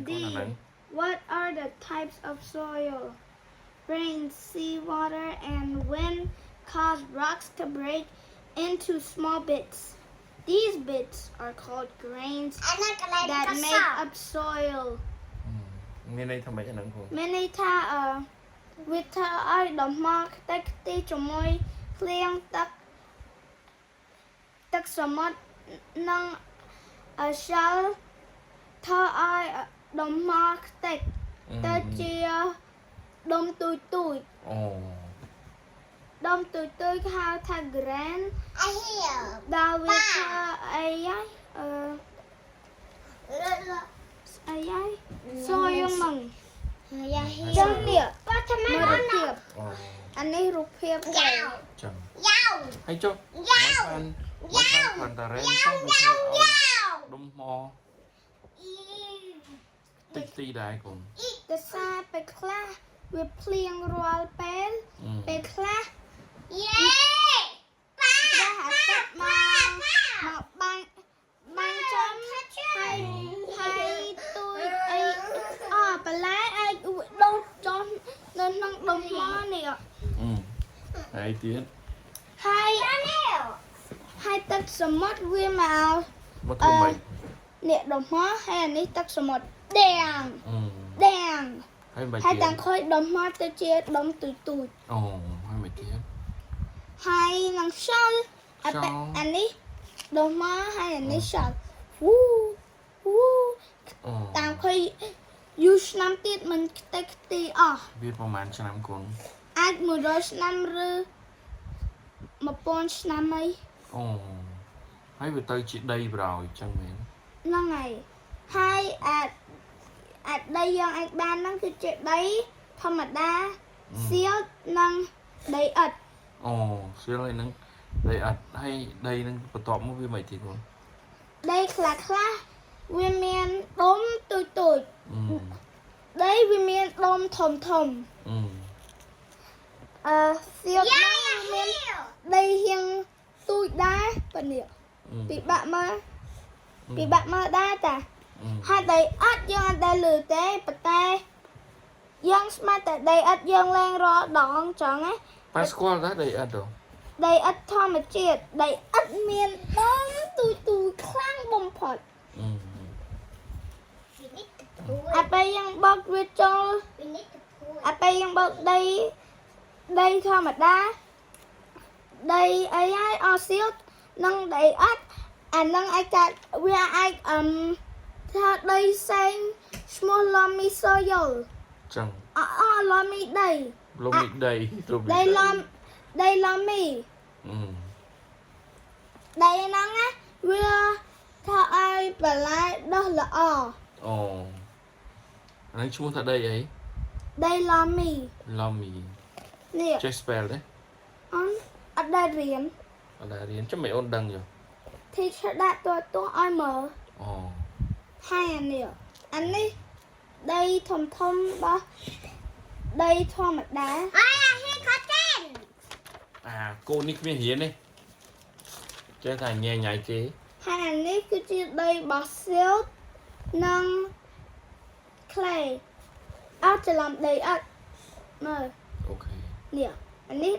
D. What are the types of soil? Rain, seawater, and wind cause rocks to break into small bits. These bits are called grains that make up soil. មានន័យថាម៉េចអាហ្នឹងគ្រូ មានន័យថាវាធ្វើឲ្យដំណើរទឹកខ្ទិះជាមួយភ្លៀងទឹកសមុទ្រនិងខ្យល់ធ្វើឲ្យដំណើរខ្ទិះទៅជាដុំទូចអូដុំទូចគេហៅថា grain ដល់វាធ្វើអីហើយសូយហ្នឹងចឹងនេះអានេះរូបភាពចឹងហើយចុះបានតារ៉េនxongវាធ្វើឲ្យដុំថ្មតិចទីដែរកូនតែសារពេលខ្លះវាភ្លៀងរាល់ពេលខ្លះប៉ាអាទឹកមកបាញ់ចំហើយទួយអីបន្លែអាចដូរចុះនៅក្នុងដុំថ្មនេះហើយទៀតហើយទឹកសមុទ្រវាមកធ្វើម៉េចនេះដុំថ្មហើយអានេះទឹកសមុទ្រដាំងហើយតាំងខូចដុំថ្មទៅជាដុំទូចហើយមិនទៀតហើយនឹងខ្យល់អានេះដុំថ្មហើយអានេះខ្យល់តាមខូចយូរឆ្នាំទៀតមិនខ្ទេចខ្ទីអស់វាប្រហែលឆ្នាំកូនអាច100ឆ្នាំឬ1000ឆ្នាំអីហើយវាទៅជាដីប្រហើយចឹងមែនហ្នឹងហើយអាចដីយើងអាចបានហ្នឹងគឺជាដីធម្មតាសៀលនិងដីឥដ្ឋសៀលហើយនឹងដីឥដ្ឋហើយដីនឹងបន្ទាប់មកវាមិនទីខ្លួនដីខ្លះវាមានដុំទូចដីវាមានដុំធំសៀលហ្នឹងមានដីហៀងទូចដែរប៉ានេះពិបាកមើលដែរតាហើយដីឥដ្ឋយើងអត់ដែលលើទេប៉ុន្តែយើងស្មានតែដីឥដ្ឋយើងឡើងរាល់ដងចឹងណាប៉ាស្គាល់ដែរដីឥដ្ឋដីឥដ្ឋធម្មជាតិដីឥដ្ឋមានដុំទូចខ្លាំងបំផុតពេលយើងបោកវាចូលពេលយើងបោកដីធម្មតាដីអីហើយអសៀលនិងដីឥដ្ឋអានឹងអាចកាត់វាអាចថាដីផ្សេងឈ្មោះ loamy soil ចឹងloamy ដី loamy ដីដី loamy ដីហ្នឹងណាវាធ្វើឲ្យបន្លែដុះល្អអានេះឈ្មោះថាដីអីដី loamy នេះចេះ spell ទេអត់ដែលរៀនចាំមិនអូនដឹងយោទីឆ្ដាក់តួឲ្យមើលហើយអានេះដីធំរបស់ដីធម្មតាហ៊ីខតេនកូននេះគ្មានរៀនទេចេះតែញ៉ៃគេហើយអានេះគឺជាដីរបស់ស៊ីលនិង clay អត់ច្រឡំដីអត់មើលអូខេនេះអានេះ